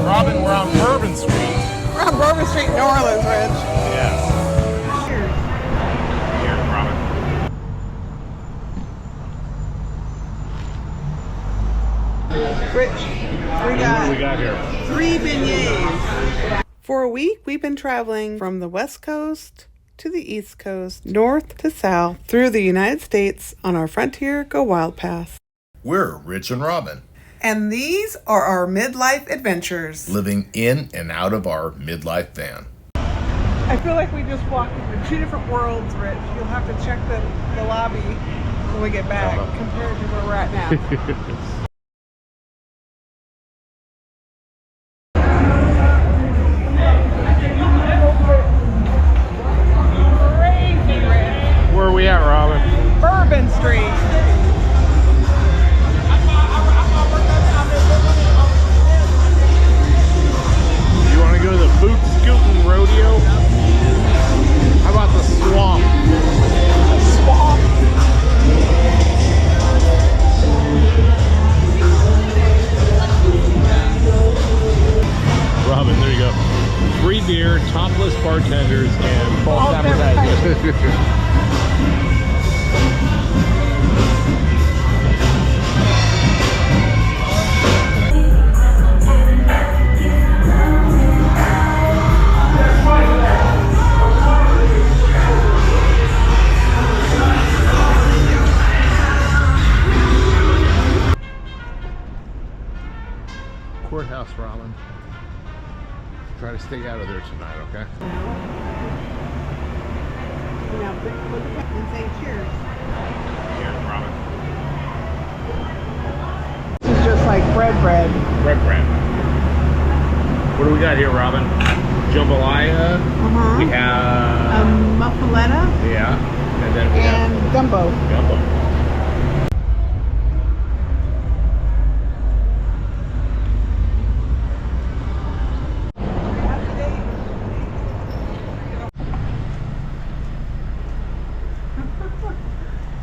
Robin, we're on Bourbon Street. We're on Bourbon Street, New Orleans, Rich. Yes. Here, Robin. Rich, What do we got here? 3 beignets. For a week, we've been traveling from the West Coast to the East Coast, north to south, through the United States on our Frontier Go Wild Pass. We're Rich and Robin, And these are our midlife adventures. living in and out of our midlife van. I feel like we just walked into 2 different worlds, Rich. You'll have to check the lobby when we get back compared to where we're at now. Crazy, Rich. Where are we at, Robin? Bourbon Street. You want to go to the boot scooting rodeo? How about the swamp? Swamp. Robin, there you go. Free beer, topless bartenders, and false False advertising. Courthouse, Robin. Try to stay out of there tonight, okay? Now, look at and say cheers. Here, Robin. This is just like bread. Red bread. What do we got here, Robin? Jambalaya. We have Muffaletta yeah, and then we and gumbo. have gumbo.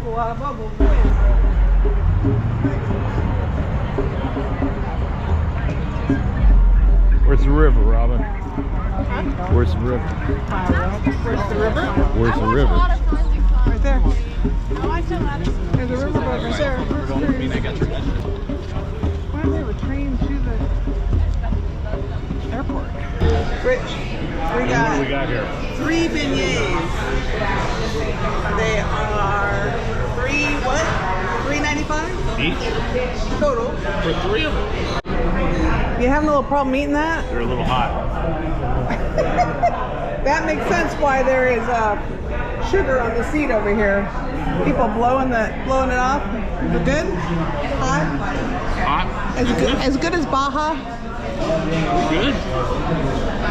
A lot of bubbles. Where's the river, Robin? Where's the river? Where's the river? Where's the river? Right there. There's a river right there. Why do they have a train to the airport? Rich, we What do we got got here? 3 beignets. They are $3.95 Each? total. For 3 of them. You having a little problem eating that? They're a little hot. That makes sense why there is sugar on the seat over here. People blowing it off. Is it good? Hot? Hot? As good as Baja? Good.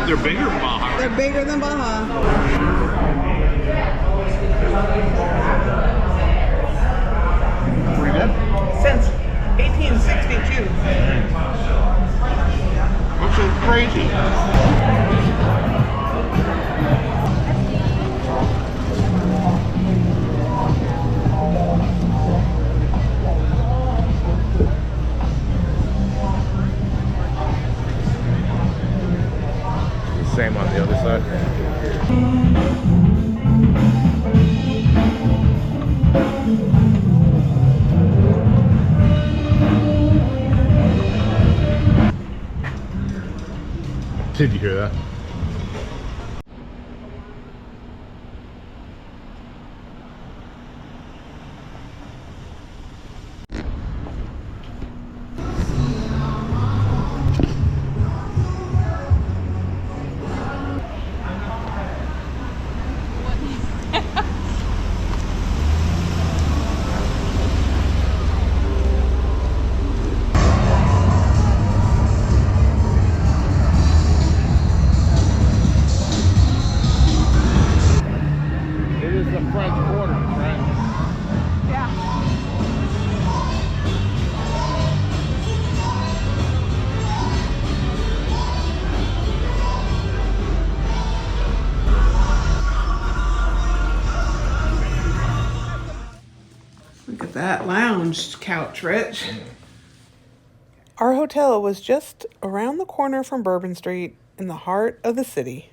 They're bigger than Baja. They're bigger than Baja. Pretty good. Since 1862. Which is crazy. Same on the other side. Did you hear that? Look at that lounge couch, Rich. Our hotel was just around the corner from Bourbon Street in the heart of the city.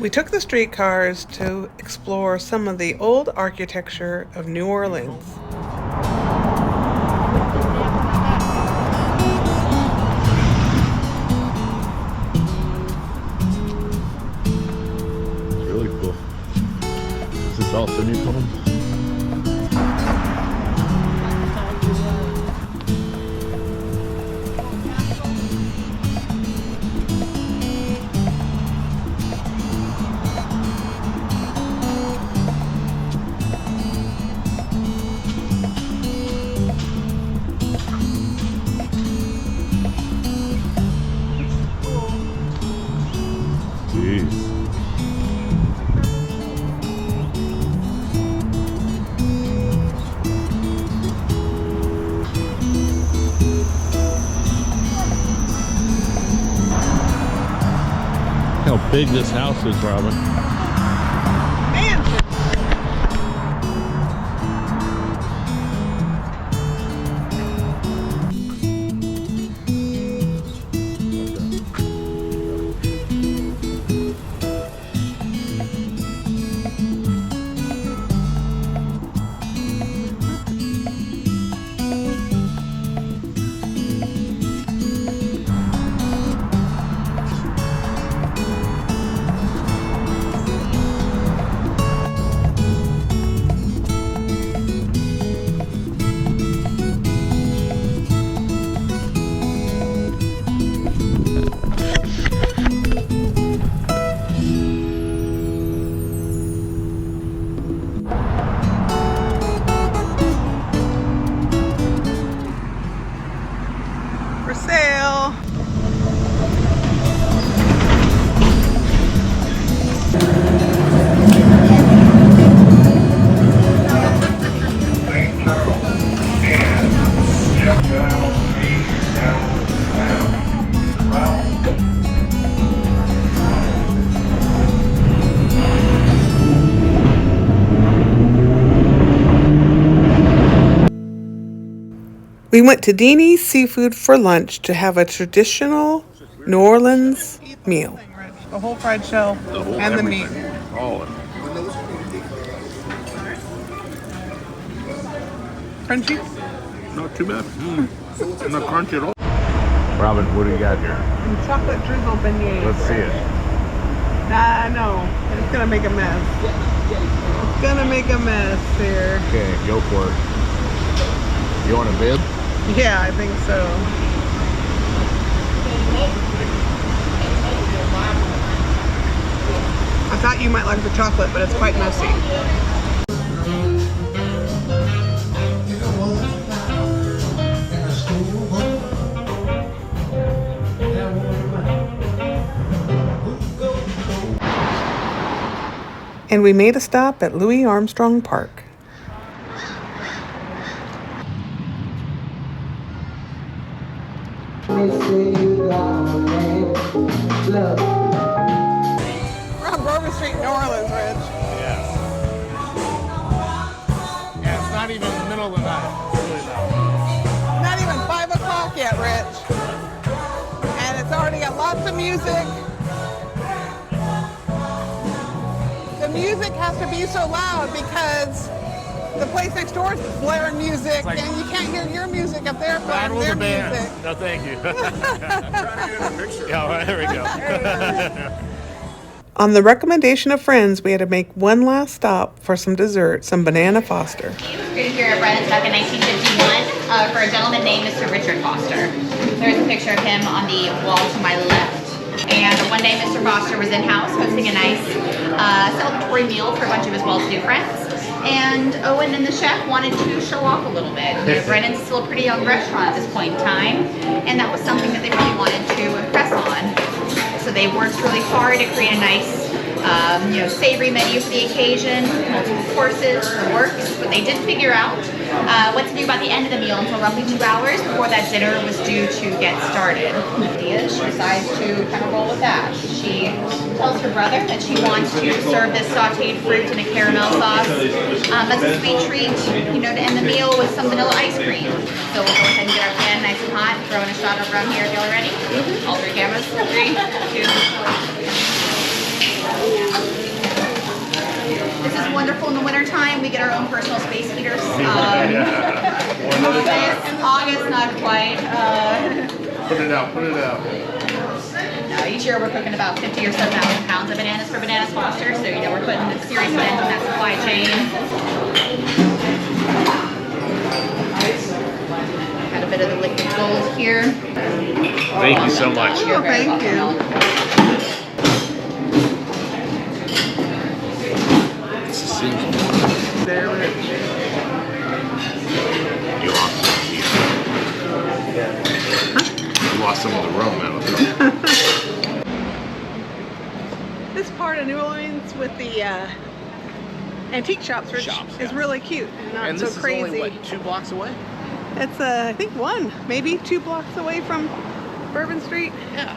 We took the streetcars to explore some of the old architecture of New Orleans. It's really cool. Is this all semi-cones? Jeez. How big this house is, Robin. For sale. We went to Dini's Seafood for lunch to have a traditional New Orleans meal. The whole fried shell and the meat. All of it. Crunchy? Not too bad. Not crunchy at all. Robin, what do you got here? And chocolate drizzle beignets. Let's see it. Nah, no. It's gonna make a mess. It's gonna make a mess here. Okay, go for it. You want a bib? Yeah, I think so. I thought you might like the chocolate, but it's quite messy. And we made a stop at Louis Armstrong Park. We're on Bourbon Street, New Orleans, Rich. Yes. Yeah, it's not even the middle of the night. It's really not. Not even 5 o'clock yet, Rich. And it's already got lots of music. The music has to be so loud because the place next door is blaring music, like, and you can't hear your music up there That playing was their a band. music. No, thank you. Yeah, well, there we go. On the recommendation of friends, we had to make one last stop for some dessert, some banana Foster. He was created here at Brennan's back in 1951 for a gentleman named Mr. Richard Foster. There's a picture of him on the wall to my left. And one day Mr. Foster was in-house hosting a nice celebratory meal for a bunch of his well-to-do friends. And Owen and the chef wanted to show off a little bit. You know, Brennan's still a pretty young restaurant at this point in time, and that was something that they really wanted to impress on. So they worked really hard to create a nice, savory menu for the occasion, multiple courses, the works. But they did figure out what to do about the end of the meal until roughly 2 hours before that dinner was due to get started. She decides to kind of roll with that. She tells her brother that she wants to serve this sauteed fruit in a caramel sauce as a sweet treat, you know, to end the meal with some vanilla ice cream. So we'll go ahead and get our pan nice and hot, throw in a shot of rum here. Y'all ready? All 3 cameras. 3, 2. This is wonderful in the wintertime. We get our own personal space heaters. August, not quite. Put it out, put it out. Each year we're cooking about 50 or so thousand pounds of bananas for Bananas Foster, so you know we're putting a serious dent in that supply chain. Got a bit of the liquid gold here. Thank you so much. You're very thank you. welcome. There it is. You lost some here. You lost some of the rum out of it. This part of New Orleans with the antique shops, Rich, is really cute and not And so this crazy. is only, what, 2 blocks away? It's I think maybe 2 blocks away from Bourbon Street. Yeah.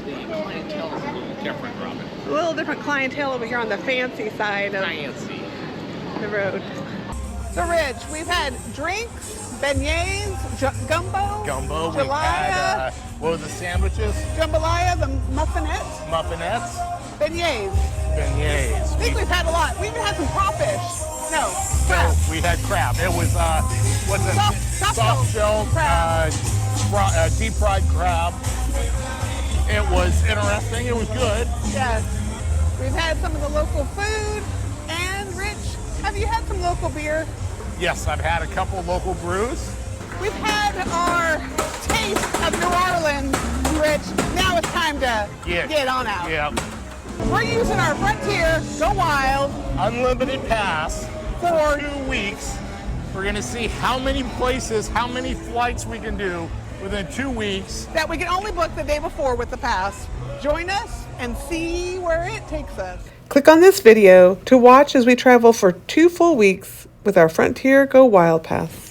The clientele is a little different, Robin. A little different clientele over here on the fancy side of Fancy. the road. So, Rich, we've had drinks, beignets, gumbo, Gumbo. We jambalaya, had, what was the sandwiches? jambalaya, the muffinettes, Muffinettes. beignets. Beignets. I think we've had a lot. We even had some crawfish. No, So crab. we had crab. It was, what's it? Soft shell crab. Deep fried crab. It was interesting. It was good. Yes. We've had some of the local food. And, Rich, have you had some local beer? Yes, I've had a couple local brews. We've had our taste of New Orleans, Rich. Now it's time to get on out. Yeah. We're using our Frontier Go Wild Unlimited pass for 2 weeks. We're going to see how many places, how many flights we can do within 2 weeks. that we can only book the day before with the pass. Join us and see where it takes us. Click on this video to watch as we travel for 2 full weeks with our Frontier Go Wild Pass.